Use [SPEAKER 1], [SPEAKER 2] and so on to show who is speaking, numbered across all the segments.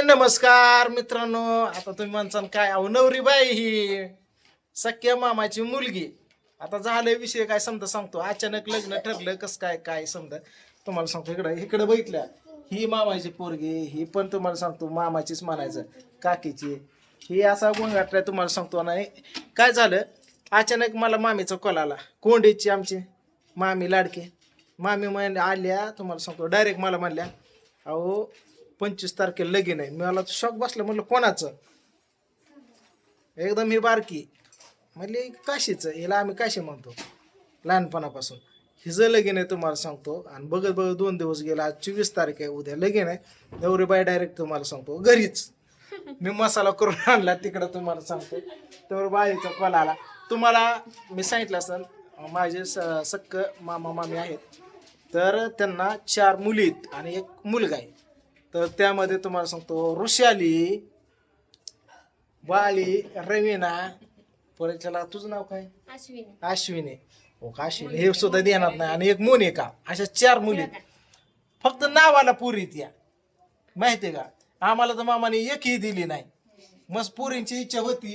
[SPEAKER 1] नमस्कार मित्रांनो. आता तुम्ही म्हणसान काय अहो नवरी बाई ही सख्या मामाची मुलगी. आता झालं विषय काय समजा सांगतो. अचानक लग्न ठरलं कसं काय काय समजा तुम्हाला सांगतो. इकडं इकडं बघितल्या ही मामाची पोरगी, ही पण तुम्हाला सांगतो मामाचीच म्हणायचं, काकीची. ही असा गोंगाट आहे तुम्हाला सांगतो. नाही काय झालं, अचानक मला मामीचा कॉल आला. कोंडीची आमची मामी लाडकी मामी आल्या तुम्हाला सांगतो. डायरेक्ट मला म्हणल्या अहो 25 तारखेला लगीन आहे. मला शॉक बसलं. म्हणलं कोणाचं? एकदम ही बारकी म्हणली काशीचं. हिला आम्ही काशी म्हणतो लहानपणापासून. हिचं लगीन आहे तुम्हाला सांगतो. आणि बघत बघत 2 दिवस गेला. आज 24 तारीख आहे. उद्या लगीन आहे. नवरी बाई डायरेक्ट तुम्हाला सांगतो घरीच. मी मसाला करून आणला तिकडं तुम्हाला सांगतो. तर बाईचा कॉल आला. तुम्हाला मी सांगितलं असेल माझे सक्क मामा मामी आहेत. तर त्यांना 4 मुली आहेत आणि 1 मुलगा आहे. तर त्यामध्ये तुम्हाला सांगतो ऋषाली, बाली, रवीना, परत तुझं नाव काय? अश्विनी. हो का, अश्विनी हे सुद्धा देणार नाही. आणि 1 मोनिका. अशा 4 मुली. फक्त नावाला पुरी त्या माहितीये का. आम्हाला तर मामाने एकही दिली नाही. मस्त पुरींची इच्छा होती.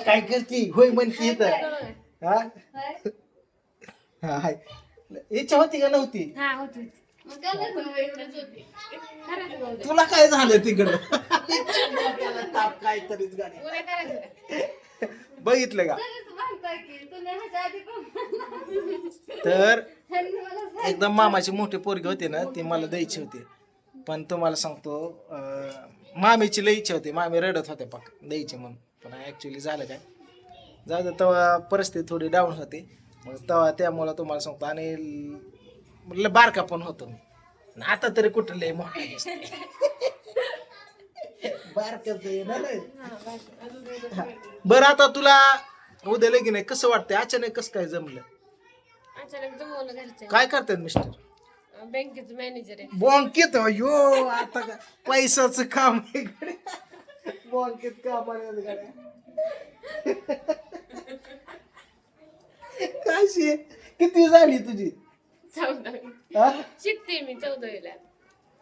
[SPEAKER 1] काय करती होय म्हणती इथं. हा इच्छा होती का नव्हती? तुला काय झालं तिकडं? काहीतरीच गाडी बघितलं का. तर एकदम मामाची मोठी पोरगी होती ना, ती मला द्यायची होती. पण तुम्हाला सांगतो मामीची लई इच्छा होती. मामी रडत होते पाक द्यायची म्हणून. पण ऍक्च्युली झालं काय, जाऊ दे. तेव्हा परिस्थिती थोडी डाऊन होती. मग तेव्हा त्यामुळं तुम्हाला सांगतो. आणि बारका पण होतो मी. आता तरी कुठं लय मोठा बारकाच ना. बरं आता तुला उद्या लगीन आहे, कसं वाटतंय? अचानक कसं काय जमलं?
[SPEAKER 2] अचानक जमवलं घरचे.
[SPEAKER 1] काय करतात मिस्टर?
[SPEAKER 2] बँकेचं मॅनेजर आहे.
[SPEAKER 1] बँकेत यो आता का पैशाचं काम आहे. बँकेत काम आहे. काय किती झाली तुझी?
[SPEAKER 2] 14वी शिकते मी. 14वीला.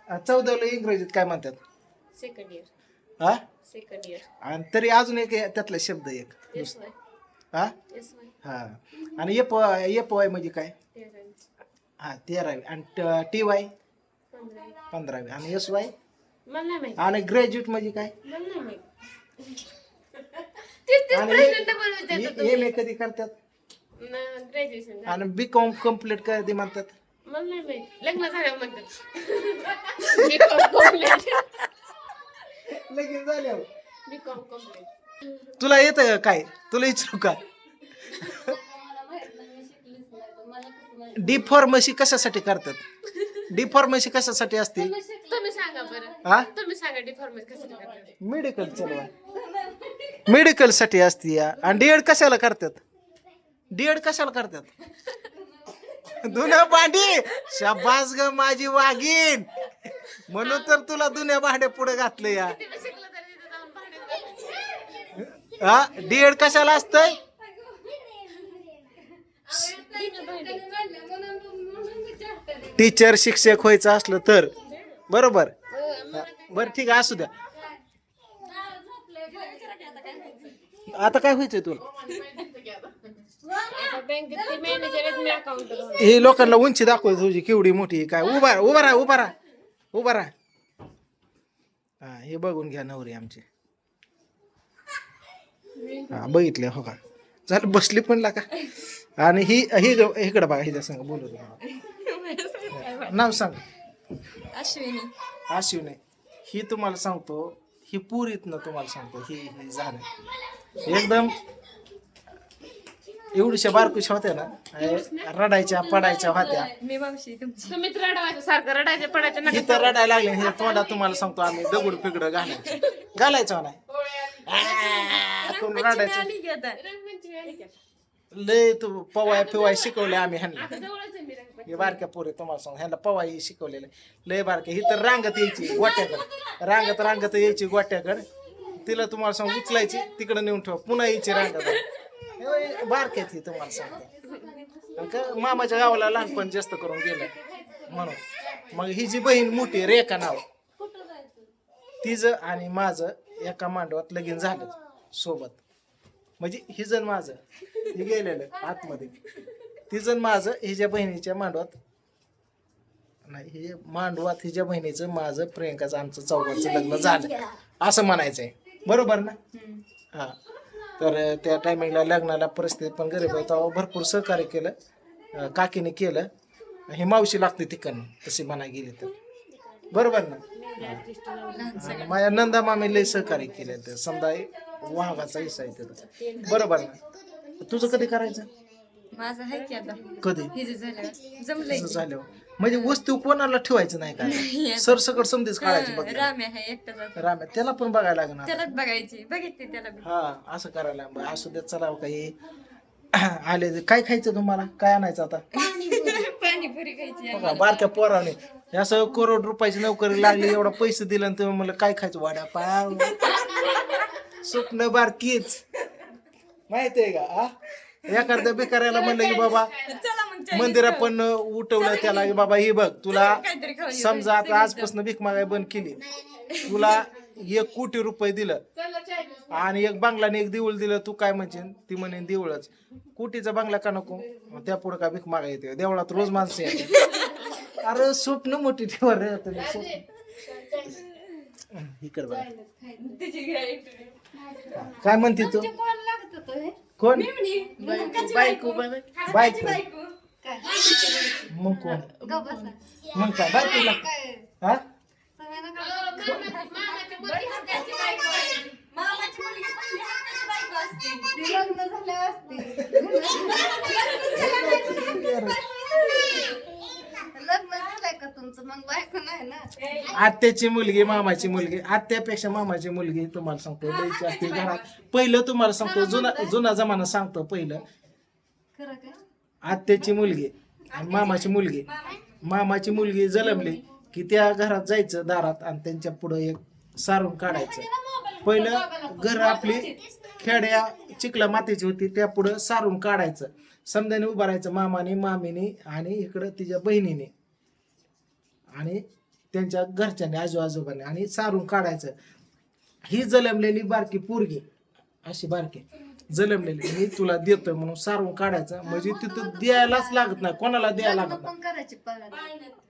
[SPEAKER 1] 14वीला इंग्रजीत काय म्हणतात?
[SPEAKER 2] Second year.
[SPEAKER 1] हा
[SPEAKER 2] सेकंड इयर.
[SPEAKER 1] आणि तरी अजून एक त्यातला शब्द एक
[SPEAKER 2] एस वाय.
[SPEAKER 1] हा
[SPEAKER 2] एस वाय.
[SPEAKER 1] हा. आणि एप वाय म्हणजे काय?
[SPEAKER 2] 13वी.
[SPEAKER 1] हा 13वी. आणि टी वाय
[SPEAKER 2] 15वी.
[SPEAKER 1] 15वी. आणि एस वाय
[SPEAKER 2] मला नाही माहिती.
[SPEAKER 1] आणि ग्रॅज्युएट म्हणजे काय?
[SPEAKER 2] मला नाही माहिती. तेच
[SPEAKER 1] आणि
[SPEAKER 2] प्रश्न डबल विचारतात
[SPEAKER 1] एम ए कधी करतात?
[SPEAKER 2] ग्रॅज्युएशन.
[SPEAKER 1] आणि बी कॉम कम्प्लीट कधी म्हणतात?
[SPEAKER 2] मला नाही माहिती. लग्न झाल्यावर म्हणतात. BCom complete.
[SPEAKER 1] लगीन झाल्यावर
[SPEAKER 2] बीकॉम कम्प्लीट.
[SPEAKER 1] तुला येतं का काय? तुला विचारू का? डी फार्मसी कशासाठी करतात? डी फार्मसी कशासाठी असते?
[SPEAKER 2] तुम्ही सांगा बरं.
[SPEAKER 1] हा
[SPEAKER 2] तुम्ही सांगा डिफॉर्मेट कसं करतात.
[SPEAKER 1] मेडिकल चलवा. मेडिकल साठी असते या. आणि डीएड कशाला करतात? डीएड कशाला करतात? दुन्या भांडी. शाबास ग माझी वाघीन. म्हणून तर तुला दुन्या भांड्या पुढे घातलं या.
[SPEAKER 2] तिला शिकलं तर तिथं जाऊन भांडण.
[SPEAKER 1] हा डीएड कशाला असतंय? टीचर शिक्षक व्हायचं असलं तर बरोबर. बर ठीक आहे असू द्या. आता काय व्हायचंय तुला?
[SPEAKER 2] बँकेत मॅनेजर आहेत. मी अकाउंटर.
[SPEAKER 1] हे लोकांना उंची दाखवायची तुझी केवढी मोठी काय. उभा उभा राहा उभा राहा उभा राहा. हा हे बघून घ्या नवरी आमची. हा बघितले हो का. झालं बसली पण लागा. आणि ही ही इकडं बघा. हिच्या सांग बोलू तुम्हाला. नाव सांग.
[SPEAKER 2] अश्विनी.
[SPEAKER 1] अश्विनी. ही तुम्हाला सांगतो ही पुरीत ना तुम्हाला सांगतो ही झालं एकदम एवढ्या बारकुशा होत्या ना. रडायच्या पडायच्या होत्या.
[SPEAKER 2] मी मावशी तुमची. तुम्हीच रडवायचं सारखं. रडायचं पडायचं नका.
[SPEAKER 1] इथं रडायला लागले. हे तोंडात तुम्हाला सांगतो आम्ही दगड फिगड घालायचं नाही. कोण रडायचं लय तू पवाय फिवाय शिकवले आम्ही ह्यांना. हे बारक्या पोरे तुम्हाला सांग ह्यांना पवाई शिकवलेलं लय बारक्या. ही तर रांगत यायची गोट्याकडे. रांगत यायची गोट्याकडे. तिला तुम्हाला सांग उचलायची तिकडे नेऊन ठेवा. पुन्हा यायची रांगत. बारक्यात ही तुम्हाला सांगतो. मामाच्या गावाला लहानपण जास्त करून गेलं म्हणून. मग ही जी बहीण मोठी रेखा नाव तिचं आणि माझं एका मांडवात लगीन झालं सोबत. म्हणजे हिजन माझं हे गेलेलं आतमध्ये, तिजन माझं हिच्या बहिणीच्या मांडवात नाही, हे मांडवात हिच्या बहिणीचं माझं प्रियंकाचं आमचं चौघांचं लग्न झालं असं म्हणायचंय, बरोबर ना? हा. तर त्या टायमिंगला लग्नाला परिस्थिती पण गरीब आहे, तेव्हा भरपूर सहकार्य केलं काकीने केलं. ही मावशी लागते तिकडनं तशी म्हणा गेली तर, बरोबर ना? आणि माझ्या नंदा मामी लय सहकार्य केलं, तर समजा वाघाचा हिस्सा आहे तिथं, बरोबर ना? तुझं कधी करायचं?
[SPEAKER 3] माझं आहे की आता
[SPEAKER 1] कधी?
[SPEAKER 3] हिज झाल्यावर जमलंय
[SPEAKER 1] तसं झाल्यावर म्हणजे वस्तू कोणाला ठेवायचं नाही का, सरसकट समधीच काढायची बघ.
[SPEAKER 3] राम्या आहे एकटाच
[SPEAKER 1] राम्या त्याला पण बघायला लागणार.
[SPEAKER 3] त्यालाच बघायची बघितली त्याला बी.
[SPEAKER 1] हा असं करायला बरं, असू देत. चला काही आले काय खायचं तुम्हाला, काय आणायचं आता?
[SPEAKER 3] पाणीपुरी खायची
[SPEAKER 1] बघा बारक्या पोराने हे असं करोड रुपयाची नोकरी लागली, एवढा पैसे दिलं आणि तुम्ही म्हणलं काय खायचं, वडापाव. स्वप्न बारकीच माहितीये का? हा एखाद्या बेकारायला म्हणलं की बाबा
[SPEAKER 3] चला मग चाय
[SPEAKER 1] मंदिरात पण उठवलं त्याला की बाबा हे बघ तुला
[SPEAKER 3] काहीतरी खाऊ ये.
[SPEAKER 1] समजा आता आजपासून भीक मागाय बंद केली, तुला 1 कोटी रुपये दिलं आणि एक बंगला आणि एक देऊळ दिलं, तू काय म्हणशील? ती म्हणेन देऊळच. कोटीचा बंगला का नको? त्या पुढे का भीक मागा येते? देवळात रोज माणसं येते. अरे स्वप्न मोठी ठेवा रे तुम्ही. इकडे बघा
[SPEAKER 3] तिची गॅरंटी.
[SPEAKER 1] काय म्हणते तू? कोण?
[SPEAKER 2] बायको
[SPEAKER 1] बायको. मग कोण? मग काय बायकोला? हा
[SPEAKER 3] मामाची मुलगी पहिली हाताची बायको असते.
[SPEAKER 4] लग्न झाल्यावर लग्न झालंय का तुमचं, मग बायको नाही ना.
[SPEAKER 1] आत्याची मुलगी मामाची मुलगी, आत्यापेक्षा मामाची मुलगी तुम्हाला सांगतो लईची असते घरात. पहिलं तुम्हाला सांगतो जुना जमाना सांगतो, पहिलं
[SPEAKER 4] खरं का?
[SPEAKER 1] आत्याची मुलगी आणि मामाची मुलगी जन्मली की त्या घरात जायचं दारात आणि त्यांच्या पुढं एक सारून काढायचं. पहिलं घर आपली खेड्या चिखला मातीची होती, त्या पुढं सारून काढायचं. समजाने उभं राहायचं मामाने मामीने आणि इकडं तिच्या बहिणीने आणि त्यांच्या घरच्यांनी आजोबाने आणि सारून काढायचं. ही जलमलेली बारकी पोरगी अशी बारकी जलमलेली मी तुला देतोय म्हणून सारून काढायचं. म्हणजे तिथं द्यायलाच लागत नाही, कोणाला द्यायला लागत नाही.
[SPEAKER 4] पण करायची पगार.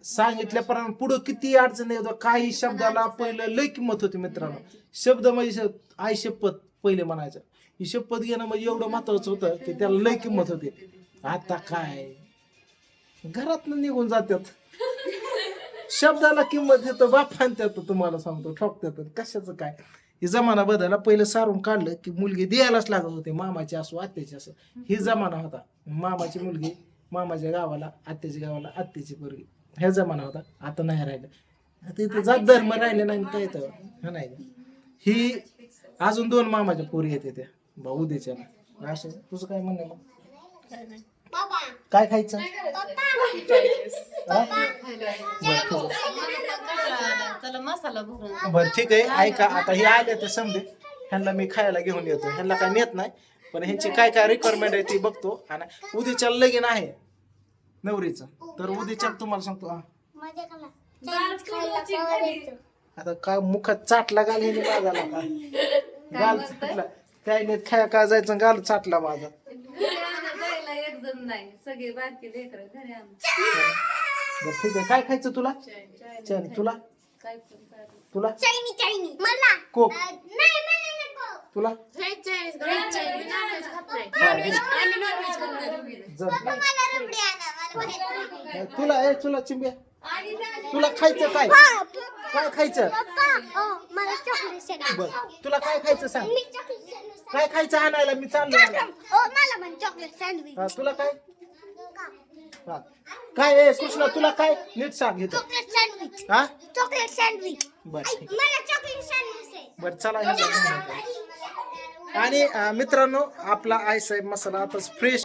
[SPEAKER 1] सांगितल्याप्रमाणे पुढं किती अडचण येतो. काही शब्दाला पहिलं लय किंमत होती मित्रांनो. शब्द म्हणजे आई शपथ पहिले म्हणायचं. ही शपथ घेणं म्हणजे एवढं महत्वाचं होतं की त्याला लय किंमत होती. आता काय घरातनं निघून जातात, शब्दाला किंमत देतो बाप आणतात, तुम्हाला सांगतो ठोकतात. कशाचं काय ही जमाना बदलला. पहिलं सारून काढलं की मुलगी द्यायलाच लागत होती, मामाची असो आत्याची असो. ही जमाना होता. मामाची मुलगी मामाच्या गावाला, आत्याच्या गावाला आत्याची पोरगी, ह्या जमाना होता. आता नाही राहिलं. आता इथे जात धर्म राहिले नाही काय तर हा नाही. ही अजून 2 मामाच्या पोरी येते त्या भाऊ उद्याच्या. असं तुझं काय म्हणणं मग? काय खायचं?
[SPEAKER 4] चला मसाला भरून.
[SPEAKER 1] बरं ठीक आहे, ऐका आता हे आले ते समजे ह्यांना मी खायला घेऊन येतो. ह्यांना काय नेत नाही, पण ह्यांची काय काय रिक्वायरमेंट आहे ती बघतो. आणि उद्याच्या लगीन आहे नवरीचं, तर उद्याच्या तुम्हाला सांगतो. आता काय मुखात चाटला गाल हे माझा का गाल चाटला काय नाही, खाया का जायचं गाल चाटला माझा.
[SPEAKER 4] जायला एक जण नाही, सगळे बारकी लेकरं घरी आम्ही.
[SPEAKER 1] बरं ठीक आहे, काय खायचं तुला? चल तुला
[SPEAKER 4] काय पण काय.
[SPEAKER 1] तुला कोक तुला तुला तुला चिंब्या तुला खायचं काय? काय खायचं? बर तुला काय खायचं सांग. काय खायचं आणायला मी चाललो. हा, तुला काय? हा. काय आहे कृष्णा तुला काय नीट सांग घेतो. हा
[SPEAKER 4] चॉकलेट सँडविच.
[SPEAKER 1] बर ठीक.
[SPEAKER 4] मला चॉकलेट सँडविच.
[SPEAKER 1] बर चला आणि मित्रांनो आपला आईसाहेब मसाला आता फ्रेश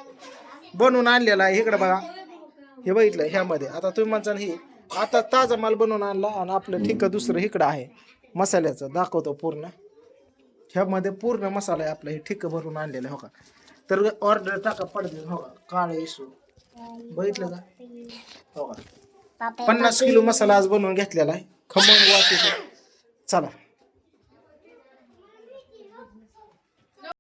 [SPEAKER 1] बनवून आणलेला आहे. इकडे बघा हे बघितलं ह्यामध्ये. आता तुम्ही म्हणता हे आता ताजा माल बनवून आणला आणि आपलं ठिक्क दुसरं इकडं आहे मसाल्याचं दाखवतो पूर्ण. ह्यामध्ये पूर्ण मसाला आहे आपला, हे ठिक्क भरून आणलेलं. हो का, तर ऑर्डर टाका पडते. हो का, काळे इसू बघितलं का? हो का, 50 किलो मसाला आज बनवून घेतलेला आहे. खमंग वास येतो. चला
[SPEAKER 4] नसतं.